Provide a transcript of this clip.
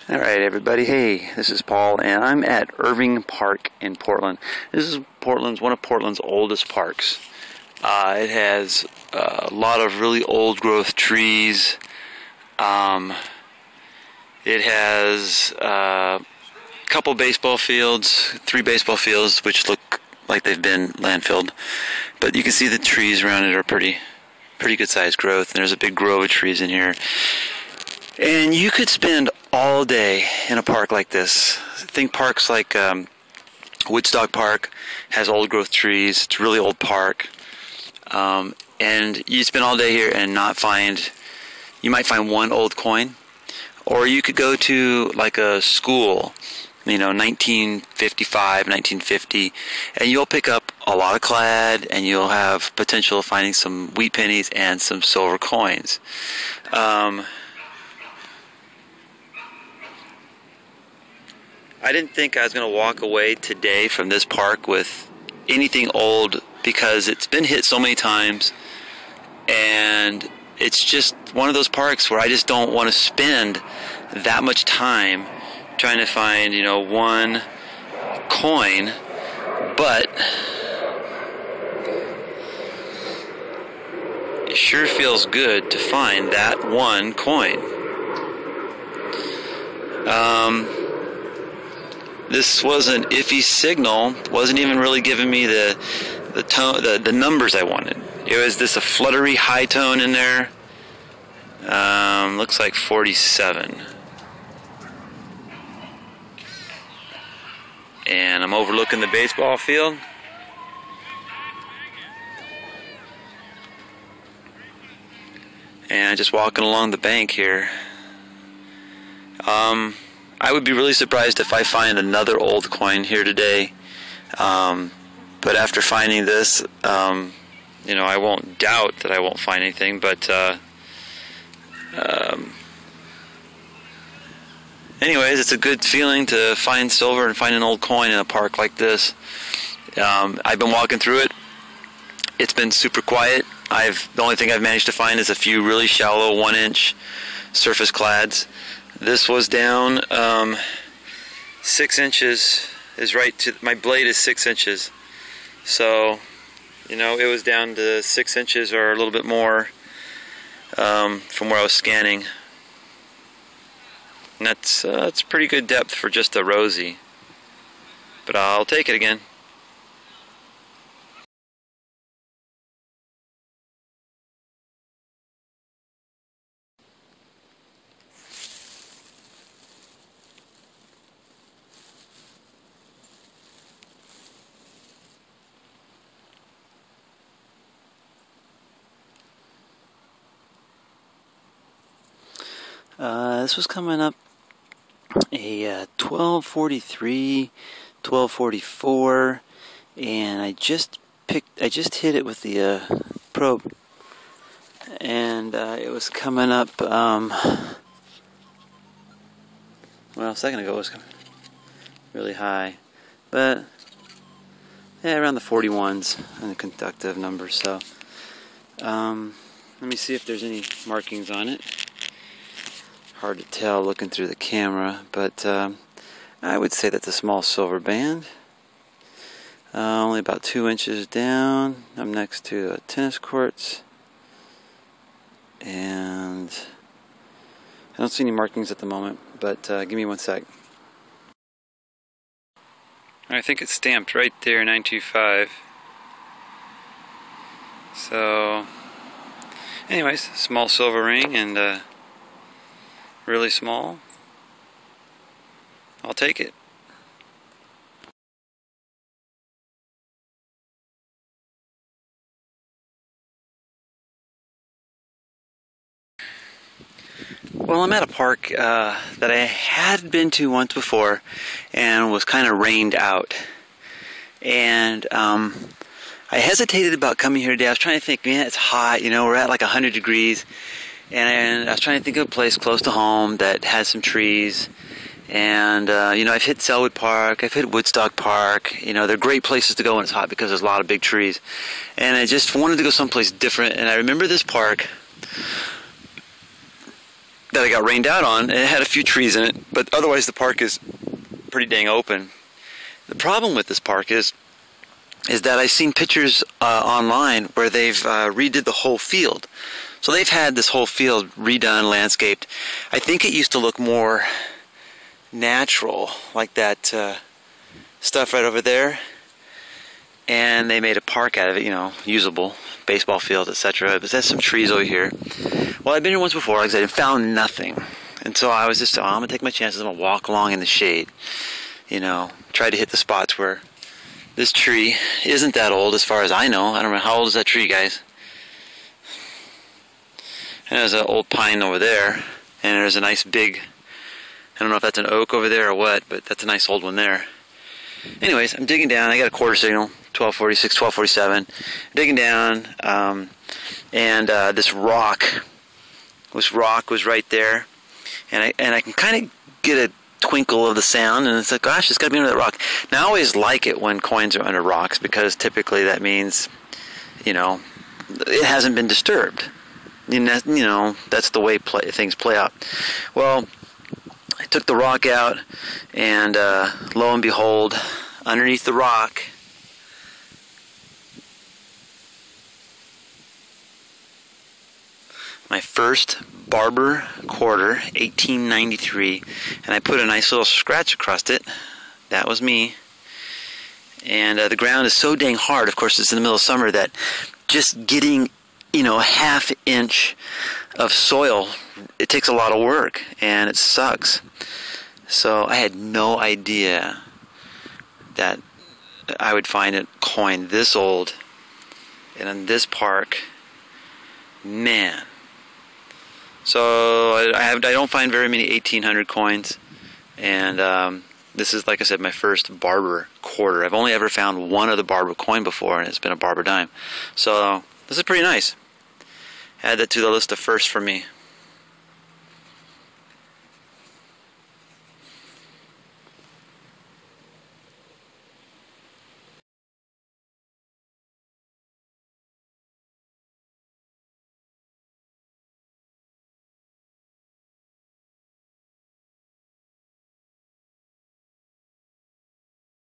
Alright everybody, hey, this is Paul and I'm at Irving Park in Portland. This is one of Portland's oldest parks. It has a lot of really old growth trees. It has a couple baseball fields, 3 baseball fields which look like they've been landfilled. But you can see the trees around it are pretty good sized growth, and there's a big grove of trees in here. And you could spend all day in a park like this. Think parks like Woodstock Park has old growth trees. It's a really old park. And you spend all day here and not find, you might find one old coin. Or you could go to like a school, 1955, 1950, and you'll pick up a lot of clad, and you'll have potential of finding some wheat pennies and some silver coins. I didn't think I was going to walk away today from this park with anything old, because it's been hit so many times, and it's just one of those parks where I just don't want to spend that much time trying to find, one coin. But it sure feels good to find that one coin. This was an iffy signal. Wasn't even really giving me the tone, the numbers I wanted. It was a fluttery high tone in there. Looks like 47. And I'm overlooking the baseball field. And just walking along the bank here. I would be really surprised if I find another old coin here today. But after finding this, I won't doubt that I won't find anything. But anyways, it's a good feeling to find silver and find an old coin in a park like this. I've been walking through it. It's been super quiet. The only thing I've managed to find is a few really shallow 1-inch surface clads. This was down 6 inches. Is right to my blade is 6 inches. So, it was down to 6 inches or a little bit more from where I was scanning. And that's pretty good depth for just a Rosie. But I'll take it again. This was coming up a 1243, 1244, and I just hit it with the probe, and it was coming up. Well, a second ago it was coming really high, but yeah, around the 41s and the conductive numbers. So let me see if there's any markings on it. Hard to tell looking through the camera, but I would say that's a small silver band. Only about 2 inches down. I'm next to tennis courts, and I don't see any markings at the moment, but give me 1 sec. I think it's stamped right there, 925. So anyways, small silver ring, and really small. I'll take it. Well, I'm at a park that I had been to once before and was kind of rained out. And I hesitated about coming here today. I was trying to think, man, it's hot, we're at like 100 degrees. And I was trying to think of a place close to home that has some trees. And, I've hit Selwood Park, I've hit Woodstock Park. They're great places to go when it's hot because there's a lot of big trees. And I just wanted to go someplace different. And I remember this park that I got rained out on. It had a few trees in it, but otherwise the park is pretty dang open. The problem with this park is that I've seen pictures online where they've redid the whole field. So they've had this whole field redone, landscaped. I think it used to look more natural, like that stuff right over there. And they made a park out of it, you know, usable, baseball field, etc. But there's some trees over here. Well, I've been here once before, like I said, and found nothing. And so I was just, I'm going to take my chances. I'm going to walk along in the shade. You know, try to hit the spots where this tree isn't that old as far as I know. I don't know, how old is that tree, guys? And there's an old pine over there. And there's a nice big, I don't know if that's an oak over there or what, but that's a nice old one there. Anyways, I'm digging down. I got a quarter signal, 1246, 1247. Digging down, and this rock was right there. And I can kind of get a twinkle of the sound, and it's like, gosh, it's got to be under that rock. Now I always like it when coins are under rocks, because typically that means, you know, it hasn't been disturbed. You know, that's the way things play out. Well, I took the rock out, and lo and behold, underneath the rock, my first Barber quarter, 1893, and I put a nice little scratch across it. That was me. And the ground is so dang hard, of course it's in the middle of summer, that just getting, you know, a half inch of soil, it takes a lot of work, and it sucks. So I had no idea that I would find a coin this old and in this park. Man. So I don't find very many 1800 coins, and this is, like I said, my first Barber quarter. I've only ever found one other Barber coin before, and it's been a Barber dime. So this is pretty nice. Add that to the list of firsts for me.